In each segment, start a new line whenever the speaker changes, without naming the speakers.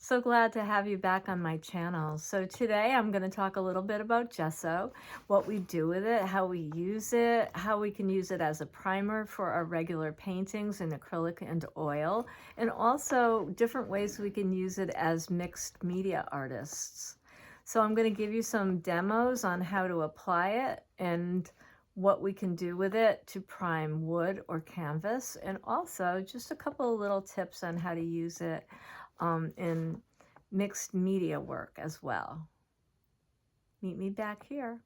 So glad to have you back on my channel. So today I'm going to talk a little bit about gesso, what we do with it, how we use it, how we can use it as a primer for our regular paintings in acrylic and oil, and also different ways we can use it as mixed media artists. So I'm going to give you some demos on how to apply it and what we can do with it to prime wood or canvas, and also just a couple of little tips on how to use it in mixed media work as well. Meet me back here.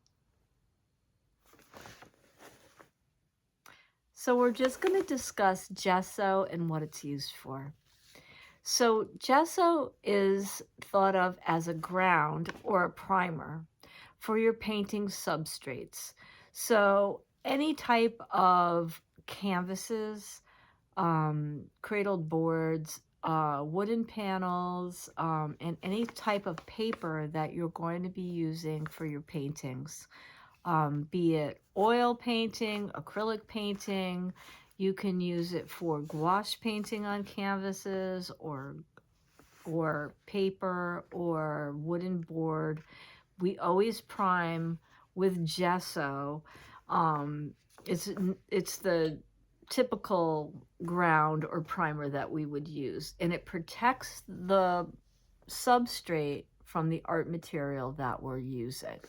So we're just going to discuss gesso and what it's used for. So gesso is thought of as a ground or a primer for your painting substrates. So any type of canvases, cradled boards, wooden panels, and any type of paper that you're going to be using for your paintings, be it oil painting, acrylic painting. You can use it for gouache painting on canvases or paper or wooden board. We always prime with gesso. It's the typical ground or primer that we would use, and it protects the substrate from the art material that we're using.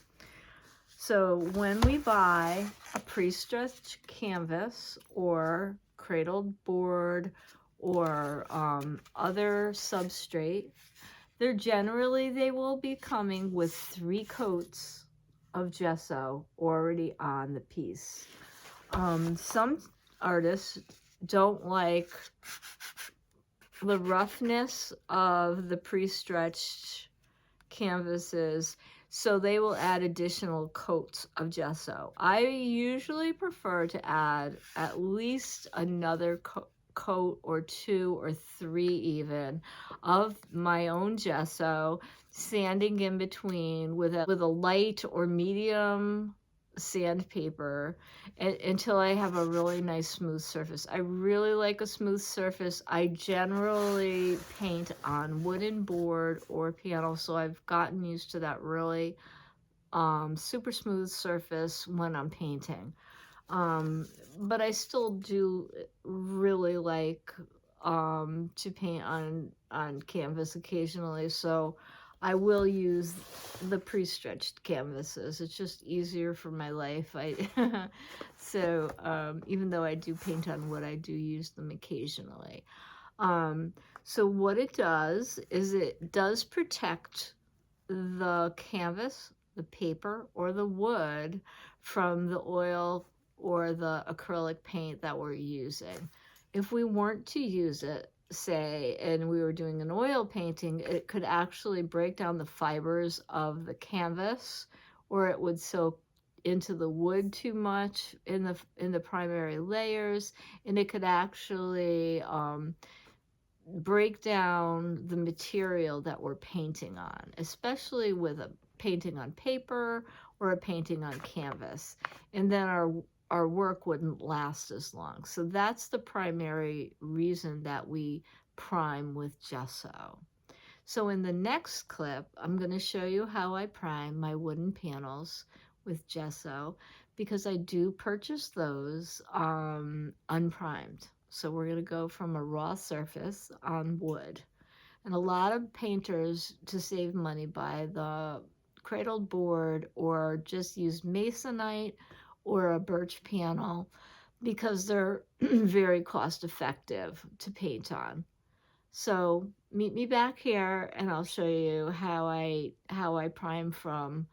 So when we buy a pre-stretched canvas or cradled board or other substrate, they will be coming with 3 coats of gesso already on the piece. Some artists don't like the roughness of the pre-stretched canvases, so they will add additional coats of gesso. I usually prefer to add at least another coat or 2 or 3 even of my own gesso, sanding in between with a light or medium sandpaper until I have a really nice smooth surface. I really like a smooth surface. I generally paint on wooden board or panel, so I've gotten used to that really super smooth surface when I'm painting. But I still do really like to paint on canvas occasionally, so I will use the pre-stretched canvases. It's just easier for my life. So even though I do paint on wood, I do use them occasionally. So what it does is it does protect the canvas, the paper, or the wood from the oil or the acrylic paint that we're using. If we weren't to use it, say, and we were doing an oil painting, it could actually break down the fibers of the canvas, or it would soak into the wood too much in the primary layers, and it could actually break down the material that we're painting on, especially with a painting on paper or a painting on canvas, and then our work wouldn't last as long. So that's the primary reason that we prime with gesso. So in the next clip, I'm going to show you how I prime my wooden panels with gesso, because I do purchase those unprimed. So we're going to go from a raw surface on wood. And a lot of painters, to save money, buy the cradled board or just use masonite or a birch panel because they're very cost effective to paint on. So meet me back here and I'll show you how I prime from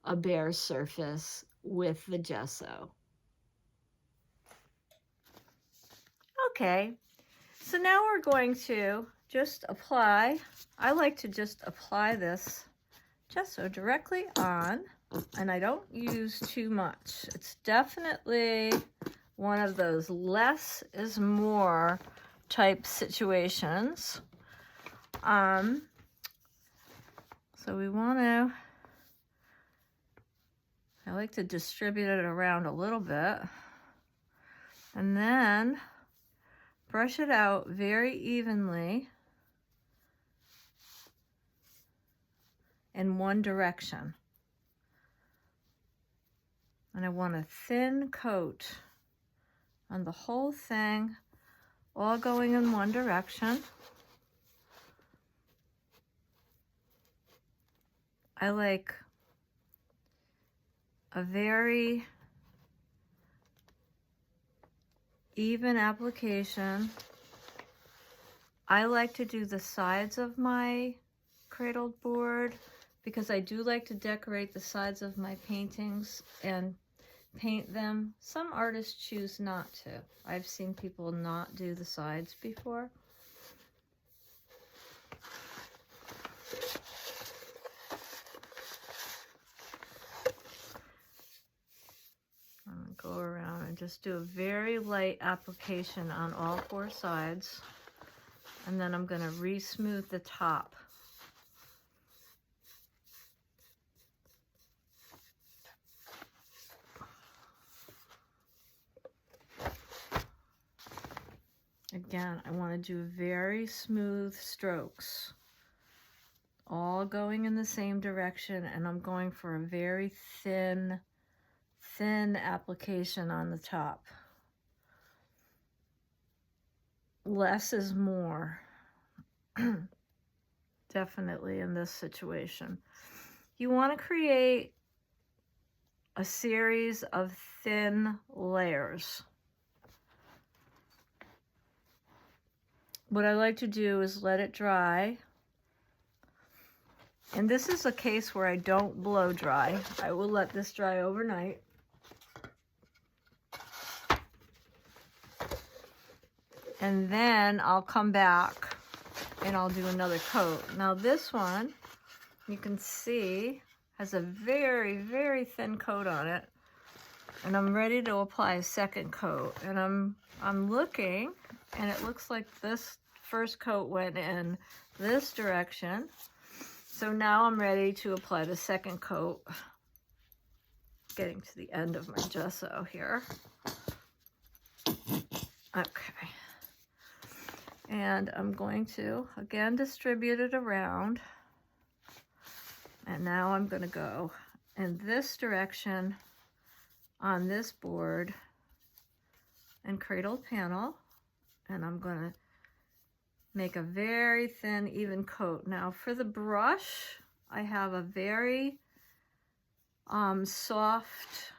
a bare surface with the gesso. Okay, so now we're going to just apply. I like to just apply this gesso directly on, and I don't use too much. It's definitely one of those less is more type situations. So we want to, I like to distribute it around a little bit and then brush it out very evenly in one direction. And I want a thin coat on the whole thing, all going in one direction. I like a very even application. I like to do the sides of my cradled board because I do like to decorate the sides of my paintings and paint them. Some artists choose not to. I've seen people not do the sides before. I'm going to go around and just do a very light application on all four sides. And then I'm going to re-smooth the top. Again, I want to do very smooth strokes, all going in the same direction, and I'm going for a very thin application on the top. Less is more, definitely in this situation. You want to create a series of thin layers. What I like to do is let it dry. And this is a case where I don't blow dry. I will let this dry overnight. And then I'll come back and I'll do another coat. Now this one, you can see, has a very, very thin coat on it. And I'm ready to apply a second coat. And I'm looking, and it looks like this first coat went in this direction. So now I'm ready to apply the second coat. Getting to the end of my gesso here. Okay. And I'm going to, again, distribute it around. And now I'm going to go in this direction on this board and cradle panel. And I'm going to make a very thin, even coat. Now for the brush, I have a very soft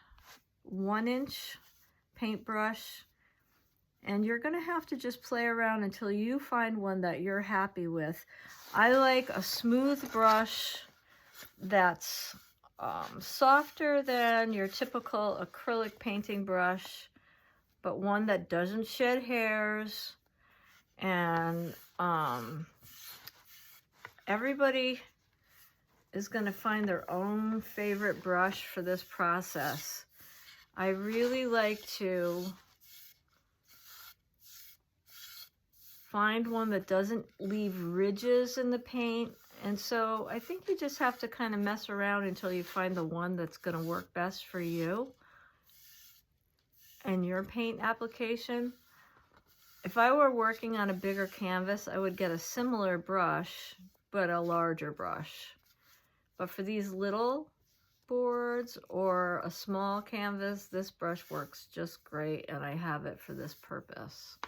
1-inch paintbrush. And you're going to have to just play around until you find one that you're happy with. I like a smooth brush that's softer than your typical acrylic painting brush, but one that doesn't shed hairs. And everybody is going to find their own favorite brush for this process. I really like to find one that doesn't leave ridges in the paint. And so I think you just have to kind of mess around until you find the one that's going to work best for you and your paint application. If I were working on a bigger canvas, I would get a similar brush, but a larger brush. But for these little boards or a small canvas, this brush works just great, and I have it for this purpose.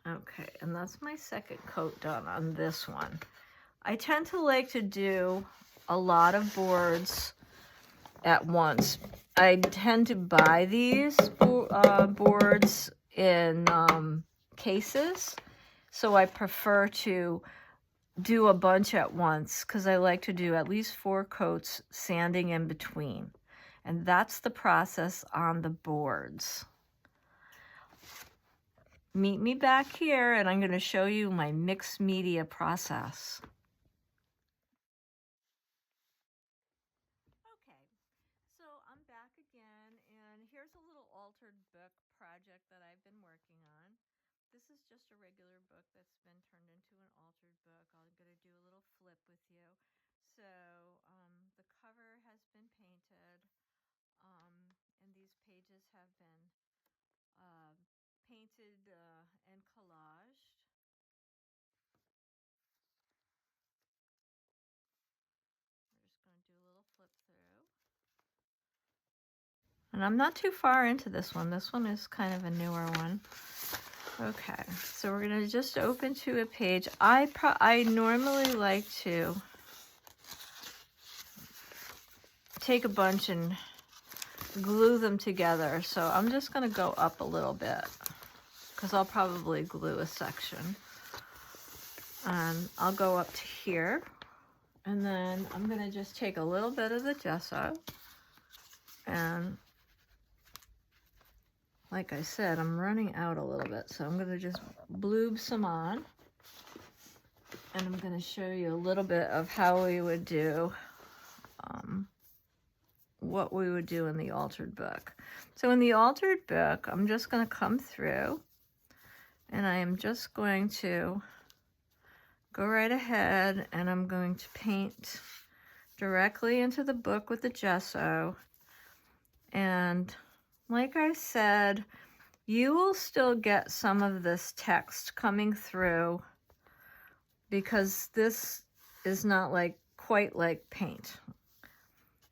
Okay, and that's my second coat done on this one. I tend to like to do a lot of boards at once. I tend to buy these boards in cases, so I prefer to do a bunch at once because I like to do at least 4 coats, sanding in between. And that's the process on the boards. Meet me back here and I'm going to show you my mixed media process. Okay, so I'm back again, and here's a little altered book project that I've been working on. This is just a regular book that's been turned into an altered book. I'm going to do a little flip with you. So the cover has been painted, and these pages have been painted and collaged. And I'm not too far into this one. This one is kind of a newer one. Okay, so we're gonna just open to a page. I normally like to take a bunch and glue them together. So I'm just gonna go up a little bit because I'll probably glue a section. And I'll go up to here. And then I'm gonna just take a little bit of the gesso, and like I said, I'm running out a little bit, so I'm gonna just bloob some on, and I'm gonna show you a little bit of how we would do, what we would do in the altered book. So in the altered book, I'm just gonna come through, and I am just going to go right ahead, and I'm going to paint directly into the book with the gesso. And like I said, you will still get some of this text coming through because this is not like quite like paint.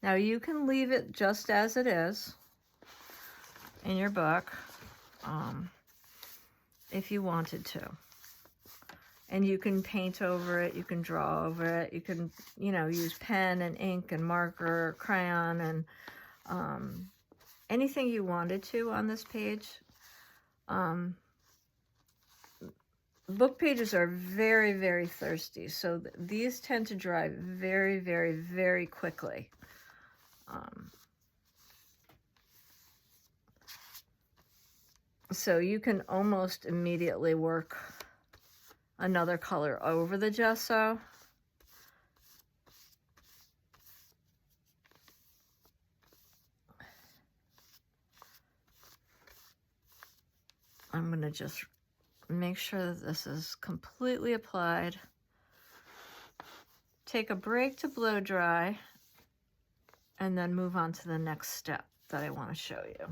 Now you can leave it just as it is in your book if you wanted to. And you can paint over it, you can draw over it, you can, you know, use pen and ink and marker or crayon and anything you wanted to on this page. Book pages are very, very thirsty, so these tend to dry very, very, very quickly. So you can almost immediately work another color over the gesso. I'm going to just make sure that this is completely applied. Take a break to blow dry, and then move on to the next step that I want to show you.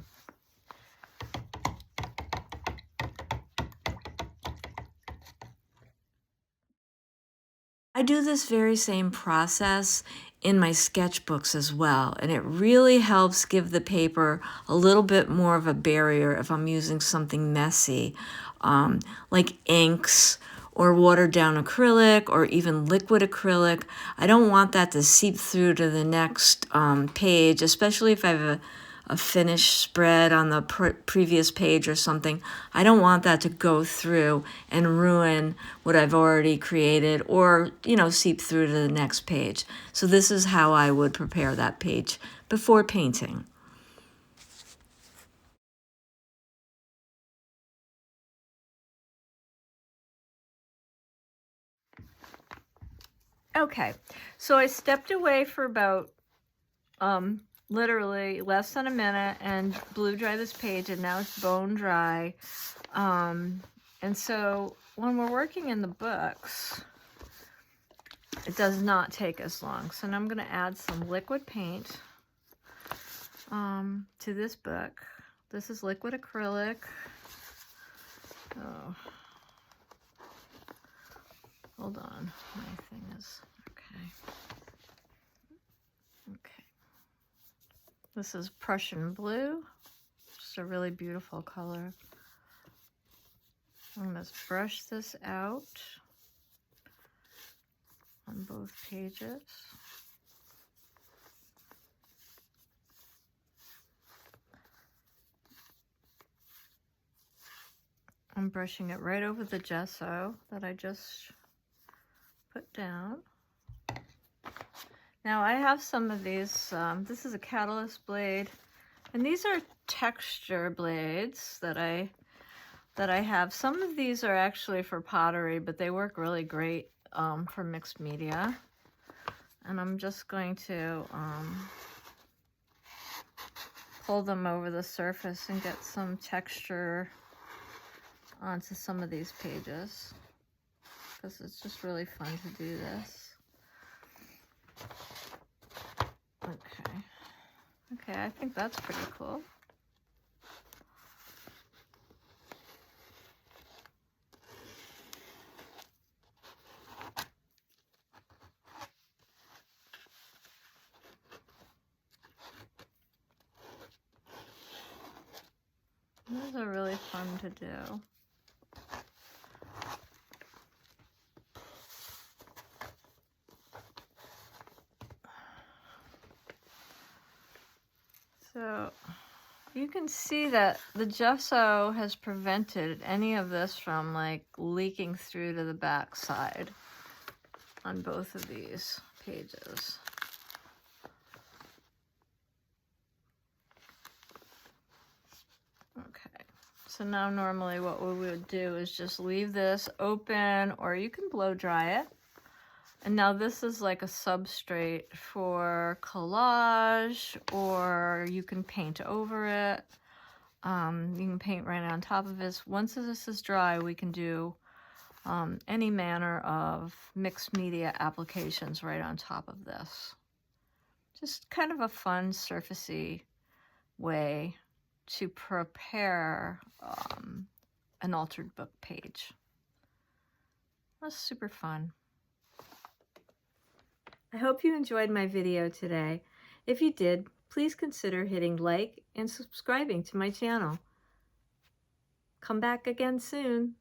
I do this very same process in my sketchbooks as well, and it really helps give the paper a little bit more of a barrier if I'm using something messy, like inks or watered down acrylic or even liquid acrylic. I don't want that to seep through to the next page, especially if I have a finished spread on the previous page or something. I don't want that to go through and ruin what I've already created or, you know, seep through to the next page. So this is how I would prepare that page before painting. Okay, so I stepped away for about literally less than a minute and blew dry this page, and now it's bone dry. And so when we're working in the books, it does not take as long. So now I'm going to add some liquid paint to this book. This is liquid acrylic. Oh, hold on, my thing is okay. Okay. This is Prussian blue, just a really beautiful color. I'm going to brush this out on both pages. I'm brushing it right over the gesso that I just put down. Now I have some of these, this is a catalyst blade, and these are texture blades that I have. Some of these are actually for pottery, but they work really great for mixed media. And I'm just going to pull them over the surface and get some texture onto some of these pages, because it's just really fun to do this. Okay, I think that's pretty cool. to do. So you can see that the gesso has prevented any of this from like leaking through to the back side on both of these pages. Okay, so now normally what we would do is just leave this open, or you can blow dry it. And now this is like a substrate for collage, or you can paint over it. You can paint right on top of this. Once this is dry, we can do any manner of mixed media applications right on top of this. Just kind of a fun, surfacey way to prepare an altered book page. That's super fun. I hope you enjoyed my video today. If you did, please consider hitting like and subscribing to my channel. Come back again soon.